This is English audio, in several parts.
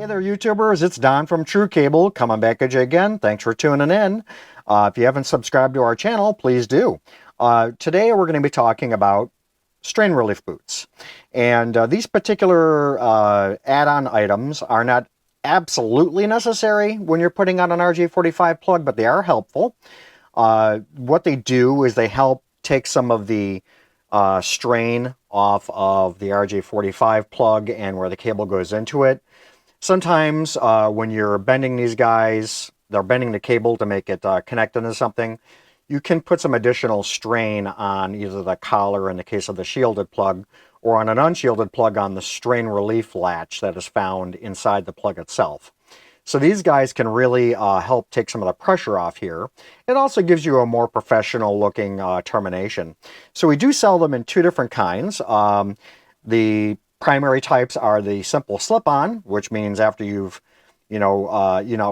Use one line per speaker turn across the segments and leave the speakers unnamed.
Hey there, YouTubers. It's Don from trueCABLE coming back at you again. Thanks for tuning in. If you haven't subscribed to our channel, please do. Today we're going to be talking about strain relief boots. And these particular add-on items are not absolutely necessary when you're putting on an RJ45 plug, but they are helpful. What they do is they help take some of the strain off of the RJ45 plug and where the cable goes into it. Sometimes when you're bending these guys, they're bending the cable to make it connect into something, you can put some additional strain on either the collar in the case of the shielded plug or on an unshielded plug on the strain relief latch that is found inside the plug itself. So these guys can really help take some of the pressure off here. It also gives you a more professional looking termination. So we do sell them in two different kinds. The primary types are the simple slip-on, which means after you've,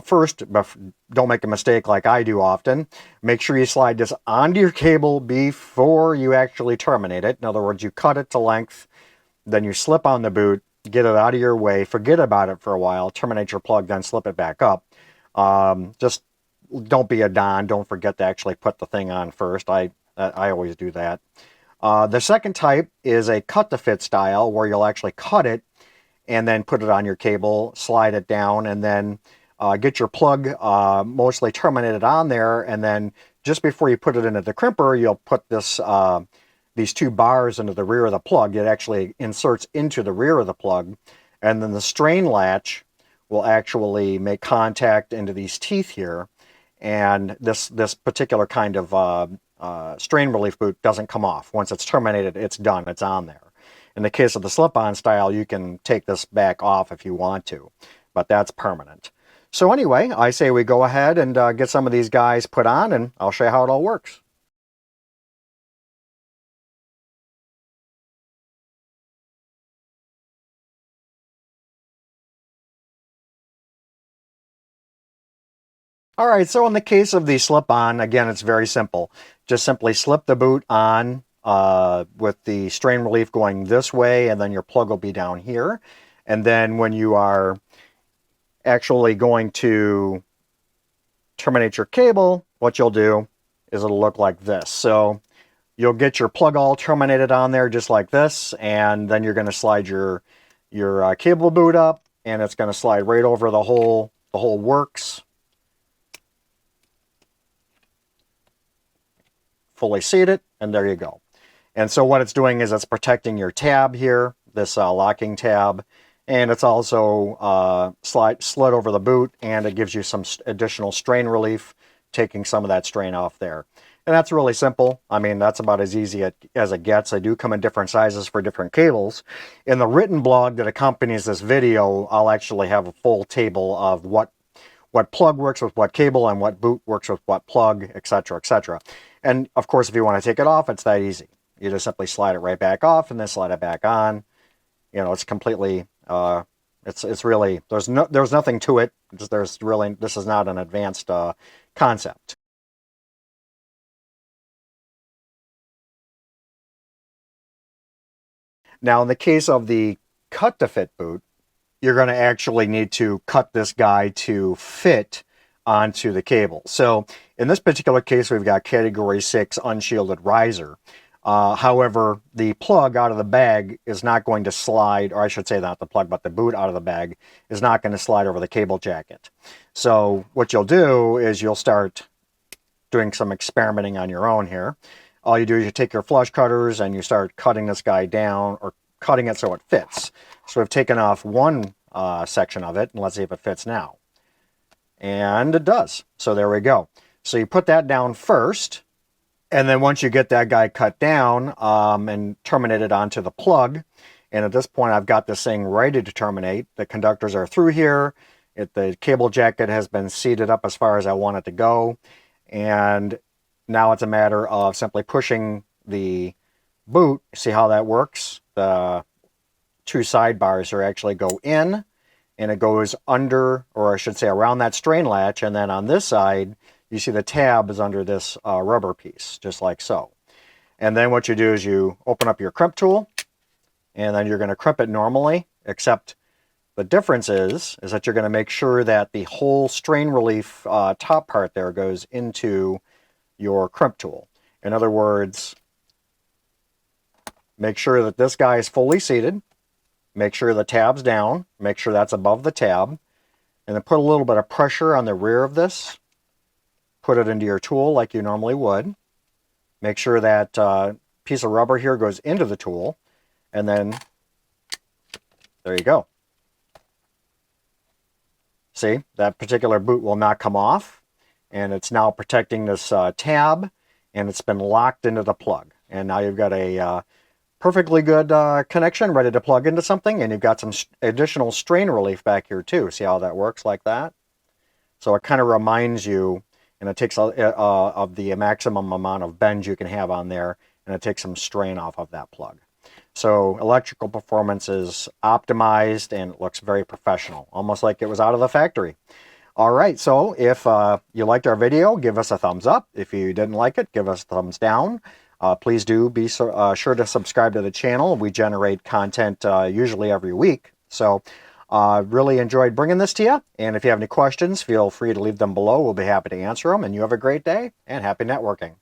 first, don't make a mistake like I do often. Make sure you slide this onto your cable before you actually terminate it. In other words, you cut it to length, then you slip on the boot, get it out of your way, forget about it for a while, terminate your plug, then slip it back up. Just don't be a Don. Don't forget to actually put the thing on first. I always do that. The second type is a cut-to-fit style where you'll actually cut it and then put it on your cable, slide it down, and then get your plug mostly terminated on there. And then just before you put it into the crimper, you'll put this these two bars into the rear of the plug. It actually inserts into the rear of the plug. And then the strain latch will actually make contact into these teeth here. And this particular kind of strain relief boot doesn't come off. Once it's terminated, it's done. It's on there. In the case of the slip-on style, you can take this back off if you want to, but that's permanent. So anyway, I say we go ahead and get some of these guys put on, and I'll show you how it all works. All right, so in the case of the slip-on, again, it's very simple. Just simply slip the boot on with the strain relief going this way, and then your plug will be down here. And then when you are actually going to terminate your cable, what you'll do is it'll look like this. So you'll get your plug all terminated on there just like this, and then you're going to slide your cable boot up, and it's going to slide right over the whole works. Fully seat it, and there you go. And so what it's doing is it's protecting your tab here, this locking tab, and it's also slid over the boot, and it gives you some additional strain relief, taking some of that strain off there. And that's really simple. I mean, that's about as easy as it gets. They do come in different sizes for different cables. In the written blog that accompanies this video, I'll actually have a full table of what plug works with what cable and what boot works with what plug, etc., etc. And of course, if you want to take it off, it's that easy. You just simply slide it right back off and then slide it back on. You know, it's completely, it's really, there's nothing to it. This is not an advanced concept. Now, in the case of the cut-to-fit boot, you're going to actually need to cut this guy to fit onto the cable. So in this particular case, we've got category 6 unshielded riser. However, the plug out of the bag is not going to slide, or I should say not the plug, but the boot out of the bag is not going to slide over the cable jacket. So what you'll do is you'll start doing some experimenting on your own here. All you do is you take your flush cutters and you start cutting this guy down, or cutting it so it fits. So we've taken off one section of it, and let's see if it fits now. And it does. So there we go. So you put that down first, and then once you get that guy cut down and terminated onto the plug, and at this point I've got this thing ready to terminate. The conductors are through here. The cable jacket has been seated up as far as I want it to go. And now it's a matter of simply pushing the boot. See how that works? The two sidebars here actually go in, and it goes under, or I should say around that strain latch, and then on this side you see the tab is under this rubber piece, just like so. And then what you do is you open up your crimp tool, and then you're going to crimp it normally, except The difference is that you're going to make sure that the whole strain relief top part there goes into your crimp tool. In other words, make sure that this guy is fully seated. Make sure the tab's down. Make sure that's above the tab. And then put a little bit of pressure on the rear of this. Put it into your tool like you normally would. Make sure that piece of rubber here goes into the tool. And then, there you go. See, that particular boot will not come off. And it's now protecting this tab. And it's been locked into the plug. And now you've got a perfectly good connection ready to plug into something. And you've got some additional strain relief back here too. See how that works like that? So it kind of reminds you, and it takes of the maximum amount of bend you can have on there, and it takes some strain off of that plug. So electrical performance is optimized, and it looks very professional, almost like it was out of the factory. All right, so if you liked our video, give us a thumbs up. If you didn't like it, give us a thumbs down. Please do be sure to subscribe to the channel. We generate content usually every week. So really enjoyed bringing this to you. And if you have any questions, feel free to leave them below. We'll be happy to answer them. And you have a great day and happy networking.